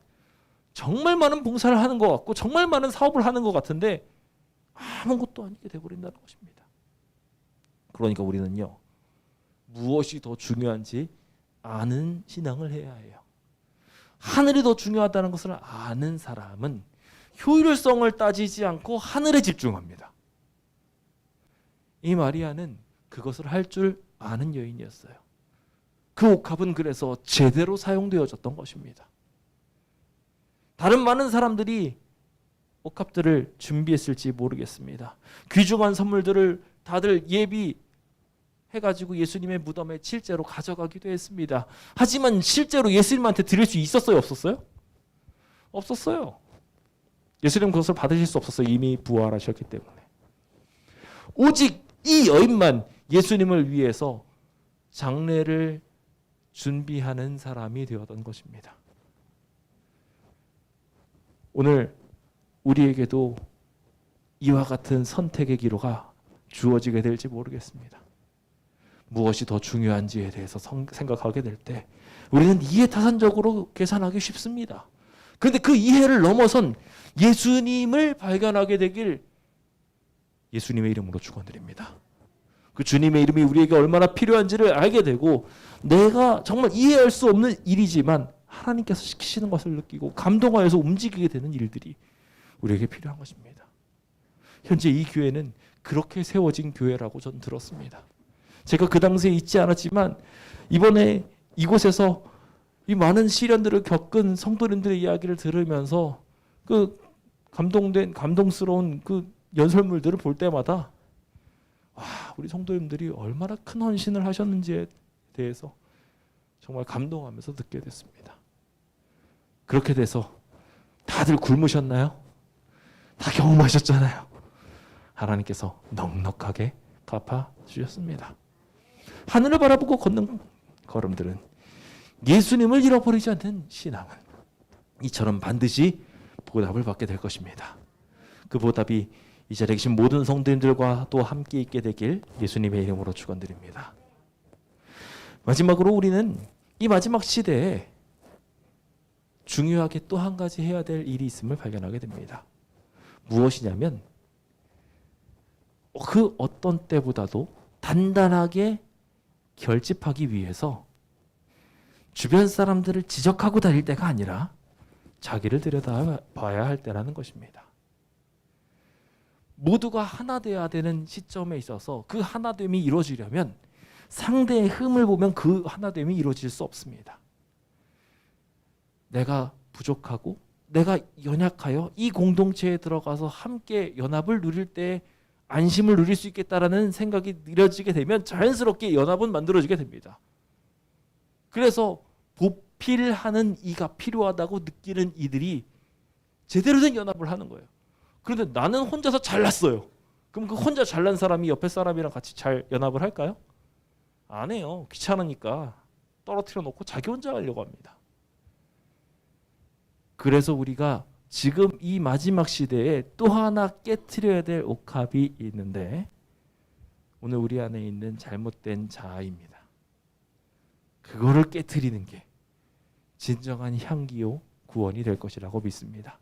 정말 많은 봉사를 하는 것 같고 정말 많은 사업을 하는 것 같은데 아무것도 아니게 되어버린다는 것입니다. 그러니까 우리는요, 무엇이 더 중요한지 아는 신앙을 해야 해요. 하늘이 더 중요하다는 것을 아는 사람은 효율성을 따지지 않고 하늘에 집중합니다. 이 마리아는 그것을 할 줄 아는 여인이었어요. 그 옥합은 그래서 제대로 사용되어졌던 것입니다. 다른 많은 사람들이 옥합들을 준비했을지 모르겠습니다. 귀중한 선물들을 다들 예비해가지고 예수님의 무덤에 실제로 가져가기도 했습니다. 하지만 실제로 예수님한테 드릴 수 있었어요? 없었어요? 없었어요. 예수님 그것을 받으실 수 없었어요. 이미 부활하셨기 때문에. 오직 이 여인만 예수님을 위해서 장례를 준비하는 사람이 되었던 것입니다. 오늘 우리에게도 이와 같은 선택의 기로가 주어지게 될지 모르겠습니다. 무엇이 더 중요한지에 대해서 생각하게 될 때 우리는 이해타산적으로 계산하기 쉽습니다. 그런데 그 이해를 넘어선 예수님을 발견하게 되길 예수님의 이름으로 축원드립니다. 그 주님의 이름이 우리에게 얼마나 필요한지를 알게 되고, 내가 정말 이해할 수 없는 일이지만 하나님께서 시키시는 것을 느끼고 감동하여서 움직이게 되는 일들이 우리에게 필요한 것입니다. 현재 이 교회는 그렇게 세워진 교회라고 저는 들었습니다. 제가 그 당시에 있지 않았지만 이번에 이곳에서 이 많은 시련들을 겪은 성도님들의 이야기를 들으면서 그 감동스러운 그 연설물들을 볼 때마다 우리 성도님들이 얼마나 큰 헌신을 하셨는지에 대해서 정말 감동하면서 듣게 됐습니다. 그렇게 돼서 다들 굶으셨나요? 다 경험하셨잖아요. 하나님께서 넉넉하게 갚아주셨습니다. 하늘을 바라보고 걷는 걸음들은 예수님을 잃어버리지 않는 신앙은 이처럼 반드시 보답을 받게 될 것입니다. 그 보답이 이 자리에 계신 모든 성도님들과 또 함께 있게 되길 예수님의 이름으로 축원드립니다. 마지막으로 우리는 이 마지막 시대에 중요하게 또 한 가지 해야 될 일이 있음을 발견하게 됩니다. 무엇이냐면 그 어떤 때보다도 단단하게 결집하기 위해서 주변 사람들을 지적하고 다닐 때가 아니라 자기를 들여다봐야 할 때라는 것입니다. 모두가 하나 되어야 되는 시점에 있어서 그 하나됨이 이루어지려면 상대의 흠을 보면 그 하나됨이 이루어질 수 없습니다. 내가 부족하고 내가 연약하여 이 공동체에 들어가서 함께 연합을 누릴 때 안심을 누릴 수 있겠다라는 생각이 느껴지게 되면 자연스럽게 연합은 만들어지게 됩니다. 그래서 보필하는 이가 필요하다고 느끼는 이들이 제대로 된 연합을 하는 거예요. 그런데 나는 혼자서 잘났어요. 그럼 그 혼자 잘난 사람이 옆에 사람이랑 같이 잘 연합을 할까요? 안 해요. 귀찮으니까 떨어뜨려 놓고 자기 혼자 하려고 합니다. 그래서 우리가 지금 이 마지막 시대에 또 하나 깨트려야 될 옥합이 있는데 오늘 우리 안에 있는 잘못된 자아입니다. 그거를 깨트리는 게 진정한 향기요 구원이 될 것이라고 믿습니다.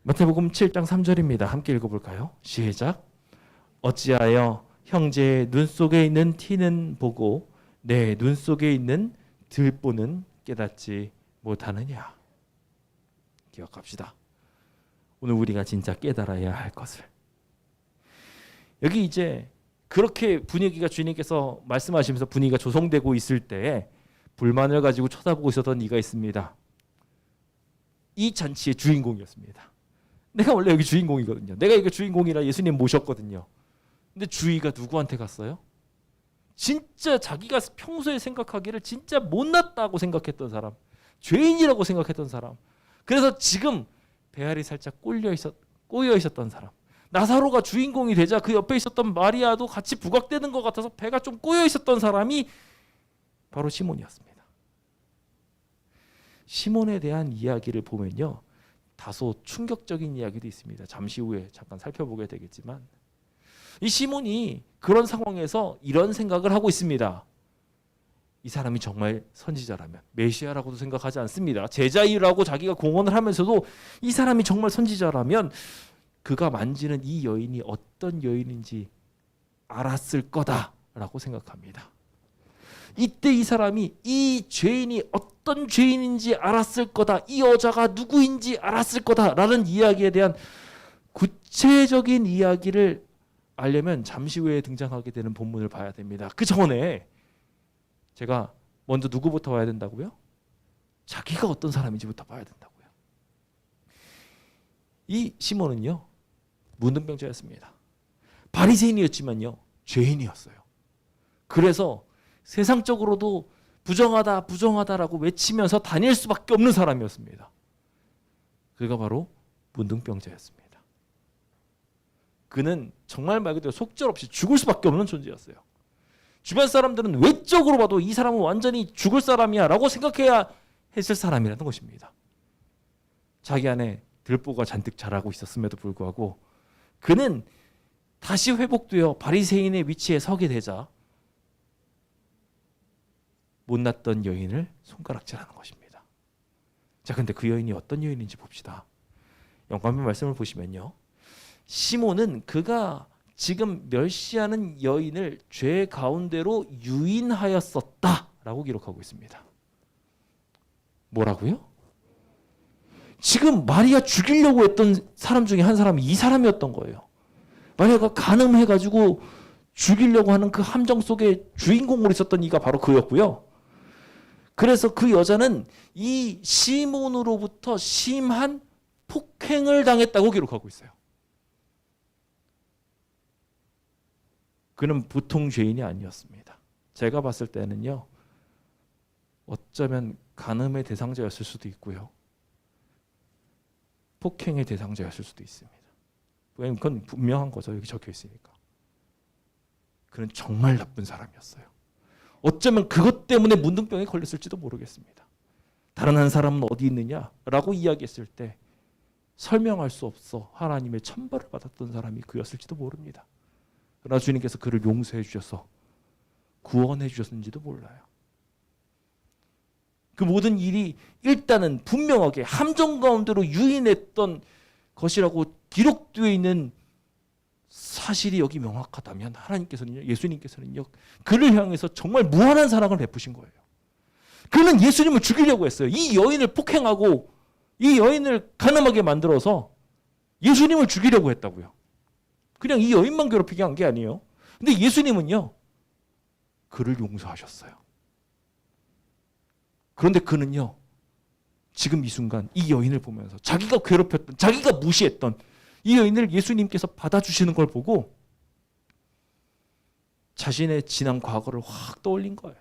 마태복음 7장 3절입니다. 함께 읽어볼까요? 시작. 어찌하여 형제의 눈 속에 있는 티는 보고 내 눈 속에 있는 들보는 깨닫지 못하느냐. 기억합시다. 오늘 우리가 진짜 깨달아야 할 것을. 여기 이제 그렇게 분위기가 주님께서 말씀하시면서 분위기가 조성되고 있을 때에 불만을 가지고 쳐다보고 있었던 이가 있습니다. 이 잔치의 주인공이었습니다. 내가 원래 여기 주인공이거든요. 내가 이거 주인공이라 예수님 모셨거든요. 근데 주의가 누구한테 갔어요? 진짜 자기가 평소에 생각하기를 진짜 못났다고 생각했던 사람, 죄인이라고 생각했던 사람. 그래서 지금 배알이 살짝 꼬여 있었던 사람. 나사로가 주인공이 되자 그 옆에 있었던 마리아도 같이 부각되는 것 같아서 배가 좀 꼬여 있었던 사람이 바로 시몬이었습니다. 시몬에 대한 이야기를 보면요, 다소 충격적인 이야기도 있습니다. 잠시 후에 잠깐 살펴보게 되겠지만 이 시몬이 그런 상황에서 이런 생각을 하고 있습니다. 이 사람이 정말 선지자라면, 메시아라고도 생각하지 않습니다. 제자이라고 자기가 공언을 하면서도 이 사람이 정말 선지자라면 그가 만지는 이 여인이 어떤 여인인지 알았을 거다라고 생각합니다. 이때 이 사람이 이 죄인이 어떤 죄인인지 알았을 거다, 이 여자가 누구인지 알았을 거다라는 이야기에 대한 구체적인 이야기를 알려면 잠시 후에 등장하게 되는 본문을 봐야 됩니다. 그 전에 제가 먼저 누구부터 봐야 된다고요? 자기가 어떤 사람인지부터 봐야 된다고요. 이 시몬은요, 문둥병자였습니다. 바리새인이었지만요, 죄인이었어요. 그래서 세상적으로도 부정하다 부정하다라고 외치면서 다닐 수밖에 없는 사람이었습니다. 그가 바로 문둥병자였습니다. 그는 정말 말 그대로 속절없이 죽을 수밖에 없는 존재였어요. 주변 사람들은 외적으로 봐도 이 사람은 완전히 죽을 사람이야 라고 생각해야 했을 사람이라는 것입니다. 자기 안에 들보가 잔뜩 자라고 있었음에도 불구하고 그는 다시 회복되어 바리새인의 위치에 서게 되자 못났던 여인을 손가락질하는 것입니다. 자, 근데 그 여인이 어떤 여인인지 봅시다. 영감의 말씀을 보시면요, 시몬은 그가 지금 멸시하는 여인을 죄 가운데로 유인하였었다라고 기록하고 있습니다. 뭐라고요? 지금 마리아 죽이려고 했던 사람 중에 한 사람이 이 사람이었던 거예요. 마리아가 간음해가지고 죽이려고 하는 그 함정 속에 주인공으로 있었던 이가 바로 그였고요. 그래서 그 여자는 이 시몬으로부터 심한 폭행을 당했다고 기록하고 있어요. 그는 보통 죄인이 아니었습니다. 제가 봤을 때는요, 어쩌면 간음의 대상자였을 수도 있고요, 폭행의 대상자였을 수도 있습니다. 그건 분명한 거죠. 여기 적혀 있으니까. 그는 정말 나쁜 사람이었어요. 어쩌면 그것 때문에 문둥병에 걸렸을지도 모르겠습니다. 다른 한 사람은 어디 있느냐라고 이야기했을 때 설명할 수 없어 하나님의 천벌을 받았던 사람이 그였을지도 모릅니다. 그러나 주님께서 그를 용서해 주셔서 구원해 주셨는지도 몰라요. 그 모든 일이 일단은 분명하게 함정 가운데로 유인했던 것이라고 기록되어 있는 사실이 여기 명확하다면 하나님께서는요, 예수님께서는요, 그를 향해서 정말 무한한 사랑을 베푸신 거예요. 그는 예수님을 죽이려고 했어요. 이 여인을 폭행하고 이 여인을 가늠하게 만들어서 예수님을 죽이려고 했다고요. 그냥 이 여인만 괴롭히게 한 게 아니에요. 근데 예수님은요, 그를 용서하셨어요. 그런데 그는요, 지금 이 순간 이 여인을 보면서 자기가 괴롭혔던, 자기가 무시했던 이 여인을 예수님께서 받아주시는 걸 보고 자신의 지난 과거를 확 떠올린 거예요.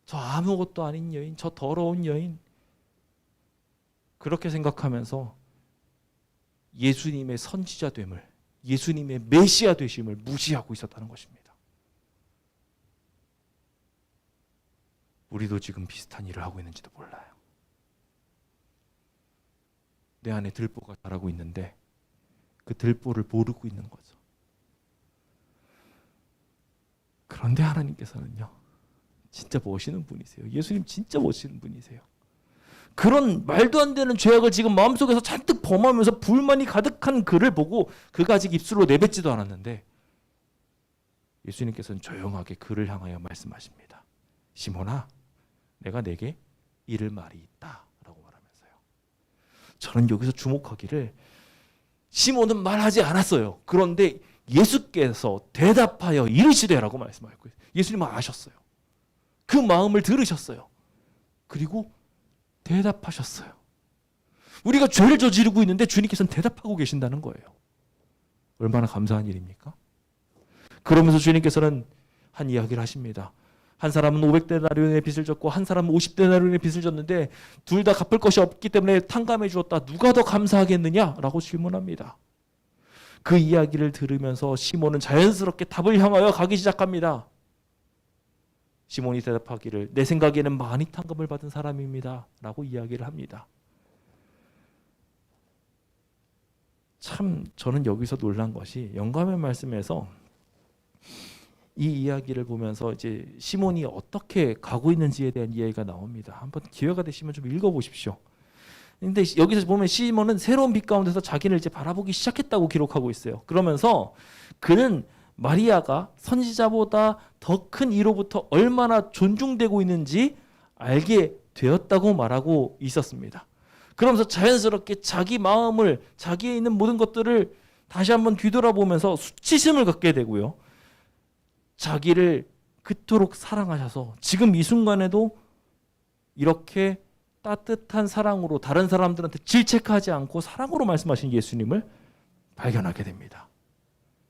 저 아무것도 아닌 여인, 저 더러운 여인, 그렇게 생각하면서 예수님의 선지자됨을, 예수님의 메시아 되심을 무시하고 있었다는 것입니다. 우리도 지금 비슷한 일을 하고 있는지도 몰라요. 내 안에 들보가 자라고 있는데 그 들보를 모르고 있는 거죠. 그런데 하나님께서는요, 진짜 멋있는 분이세요. 예수님 진짜 멋있는 분이세요. 그런 말도 안 되는 죄악을 지금 마음속에서 잔뜩 범하면서 불만이 가득한 그를 보고 그가 아직 입술로 내뱉지도 않았는데 예수님께서는 조용하게 그를 향하여 말씀하십니다. 시몬아, 내가 내게 이를 말이 있다 라고 말하면서요. 저는 여기서 주목하기를 시몬은 말하지 않았어요. 그런데 예수께서 대답하여 이르시되라고 말씀하셨고 예수님은 아셨어요. 그 마음을 들으셨어요. 그리고 대답하셨어요. 우리가 죄를 저지르고 있는데 주님께서는 대답하고 계신다는 거예요. 얼마나 감사한 일입니까? 그러면서 주님께서는 한 이야기를 하십니다. 한 사람은 500데나리온의 빚을 졌고 한 사람은 50데나리온의 빚을 졌는데 둘 다 갚을 것이 없기 때문에 탕감해 주었다. 누가 더 감사하겠느냐라고 질문합니다. 그 이야기를 들으면서 시몬은 자연스럽게 답을 향하여 가기 시작합니다. 시몬이 대답하기를 내 생각에는 많이 탕감을 받은 사람입니다 라고 이야기를 합니다. 참 저는 여기서 놀란 것이 영감의 말씀에서 이 이야기를 보면서 이제 시몬이 어떻게 가고 있는지에 대한 이야기가 나옵니다. 한번 기회가 되시면 좀 읽어보십시오. 근데 여기서 보면 시몬은 새로운 빛 가운데서 자기를 이제 바라보기 시작했다고 기록하고 있어요. 그러면서 그는 마리아가 선지자보다 더 큰 이로부터 얼마나 존중되고 있는지 알게 되었다고 말하고 있었습니다. 그러면서 자연스럽게 자기 마음을, 자기에 있는 모든 것들을 다시 한번 뒤돌아보면서 수치심을 갖게 되고요. 자기를 그토록 사랑하셔서 지금 이 순간에도 이렇게 따뜻한 사랑으로 다른 사람들한테 질책하지 않고 사랑으로 말씀하신 예수님을 발견하게 됩니다.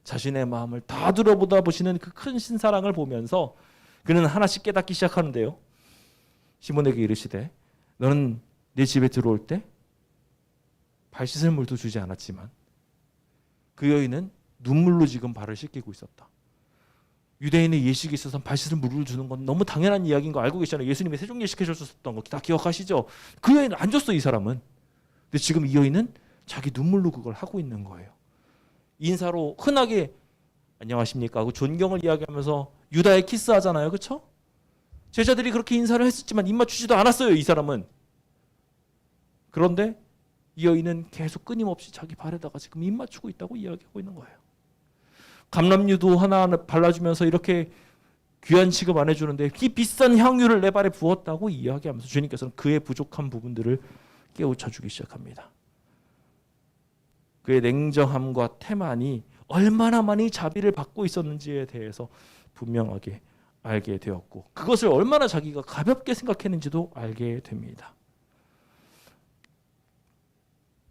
자신의 마음을 다 들어보다 보시는 그 큰 신사랑을 보면서 그는 하나씩 깨닫기 시작하는데요. 시몬에게 이르시되 너는 내 집에 들어올 때 발 씻을 물도 주지 않았지만 그 여인은 눈물로 지금 발을 씻기고 있었다. 유대인의 예식에 있어서 발 씻을 물을 주는 건 너무 당연한 이야기인 거 알고 계시잖아요. 예수님이 세종 예식 해주셨던 거 다 기억하시죠? 그 여인은 안 줬어, 이 사람은. 근데 지금 이 여인은 자기 눈물로 그걸 하고 있는 거예요. 인사로 흔하게 안녕하십니까 하고 존경을 이야기하면서 유다에 키스하잖아요. 그렇죠? 제자들이 그렇게 인사를 했었지만 입 맞추지도 않았어요. 이 사람은. 그런데 이 여인은 계속 끊임없이 자기 발에다가 지금 입 맞추고 있다고 이야기하고 있는 거예요. 감람유도 하나 발라주면서 이렇게 귀한 취급 안 해주는데 이 비싼 향유를 내 발에 부었다고 이야기하면서 주님께서는 그의 부족한 부분들을 깨우쳐주기 시작합니다. 그의 냉정함과 태만이 얼마나 많이 자비를 받고 있었는지에 대해서 분명하게 알게 되었고 그것을 얼마나 자기가 가볍게 생각했는지도 알게 됩니다.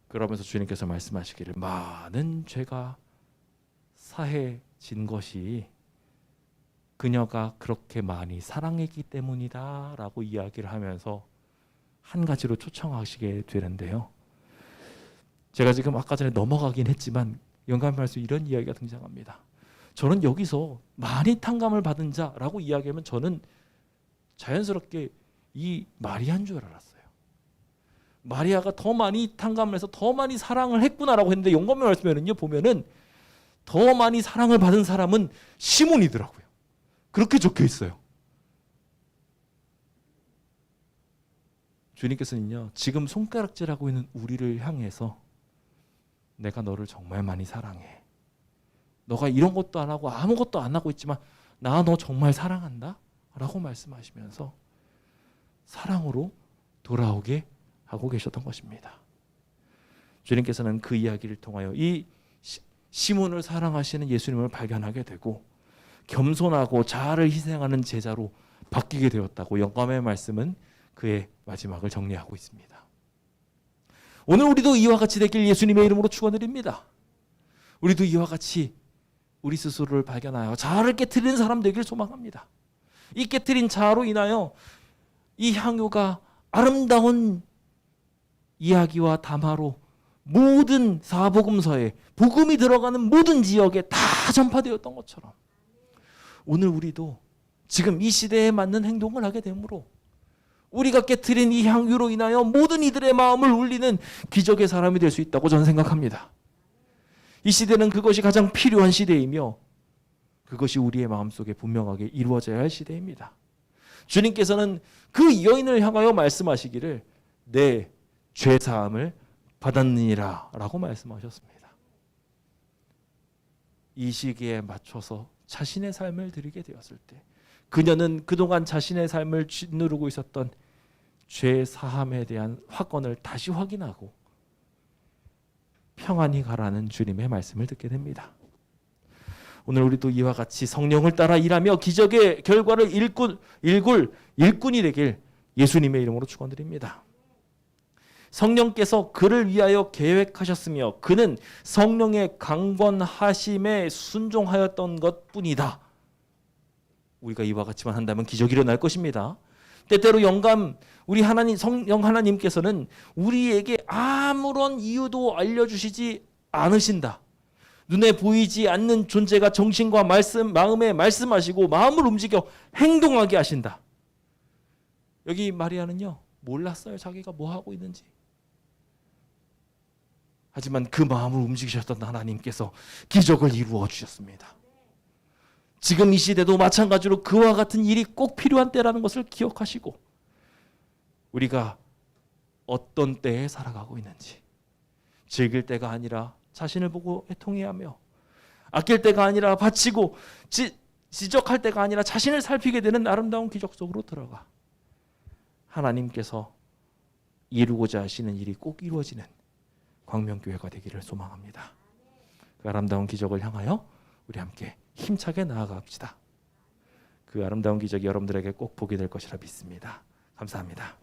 그러면서 주님께서 말씀하시기를 많은 죄가 사해진 것이 그녀가 그렇게 많이 사랑했기 때문이다 라고 이야기를 하면서 한 가지로 초청하시게 되는데요. 제가 지금 아까 전에 넘어가긴 했지만 영감의 말씀 이런 이야기가 등장합니다. 저는 여기서 많이 탕감을 받은 자라고 이야기하면 저는 자연스럽게 이 마리아인 줄 알았어요. 마리아가 더 많이 탕감을 해서 더 많이 사랑을 했구나라고 했는데 영감의 말씀에는요 보면은 더 많이 사랑을 받은 사람은 시몬이더라고요. 그렇게 적혀 있어요. 주님께서는요 지금 손가락질하고 있는 우리를 향해서 내가 너를 정말 많이 사랑해. 너가 이런 것도 안 하고 아무것도 안 하고 있지만 나 너 정말 사랑한다 라고 말씀하시면서 사랑으로 돌아오게 하고 계셨던 것입니다. 주님께서는 그 이야기를 통하여 이 시몬을 사랑하시는 예수님을 발견하게 되고 겸손하고 자아를 희생하는 제자로 바뀌게 되었다고 영감의 말씀은 그의 마지막을 정리하고 있습니다. 오늘 우리도 이와 같이 되길 예수님의 이름으로 축원드립니다. 우리도 이와 같이 우리 스스로를 발견하여 자아를 깨트리는 사람 되길 소망합니다. 이 깨트린 자아로 인하여 이 향유가 아름다운 이야기와 담화로 모든 사복음서에 복음이 들어가는 모든 지역에 다 전파되었던 것처럼 오늘 우리도 지금 이 시대에 맞는 행동을 하게 되므로 우리가 깨트린 이 향유로 인하여 모든 이들의 마음을 울리는 기적의 사람이 될 수 있다고 저는 생각합니다. 이 시대는 그것이 가장 필요한 시대이며 그것이 우리의 마음속에 분명하게 이루어져야 할 시대입니다. 주님께서는 그 여인을 향하여 말씀하시기를 내 죄사함을 받았느니라 라고 말씀하셨습니다. 이 시기에 맞춰서 자신의 삶을 드리게 되었을 때 그녀는 그동안 자신의 삶을 짓누르고 있었던 죄 사함에 대한 확언을 다시 확인하고 평안히 가라는 주님의 말씀을 듣게 됩니다. 오늘 우리도 이와 같이 성령을 따라 일하며 기적의 결과를 일꾼이 되길 예수님의 이름으로 축원드립니다. 성령께서 그를 위하여 계획하셨으며 그는 성령의 강권하심에 순종하였던 것뿐이다. 우리가 이와 같이만 한다면 기적이 일어날 것입니다. 때때로 우리 성령 하나님께서는 우리에게 아무런 이유도 알려주시지 않으신다. 눈에 보이지 않는 존재가 정신과 마음에 말씀하시고 마음을 움직여 행동하게 하신다. 여기 마리아는요 몰랐어요. 자기가 뭐 하고 있는지. 하지만 그 마음을 움직이셨던 하나님께서 기적을 이루어 주셨습니다. 지금 이 시대도 마찬가지로 그와 같은 일이 꼭 필요한 때라는 것을 기억하시고 우리가 어떤 때에 살아가고 있는지 즐길 때가 아니라 자신을 보고 애통해야 하며 아낄 때가 아니라 바치고 지적할 때가 아니라 자신을 살피게 되는 아름다운 기적 속으로 들어가 하나님께서 이루고자 하시는 일이 꼭 이루어지는 광명교회가 되기를 소망합니다. 그 아름다운 기적을 향하여 우리 함께 힘차게 나아갑시다. 그 아름다운 기적이 여러분들에게 꼭 보게 될 것이라 믿습니다. 감사합니다.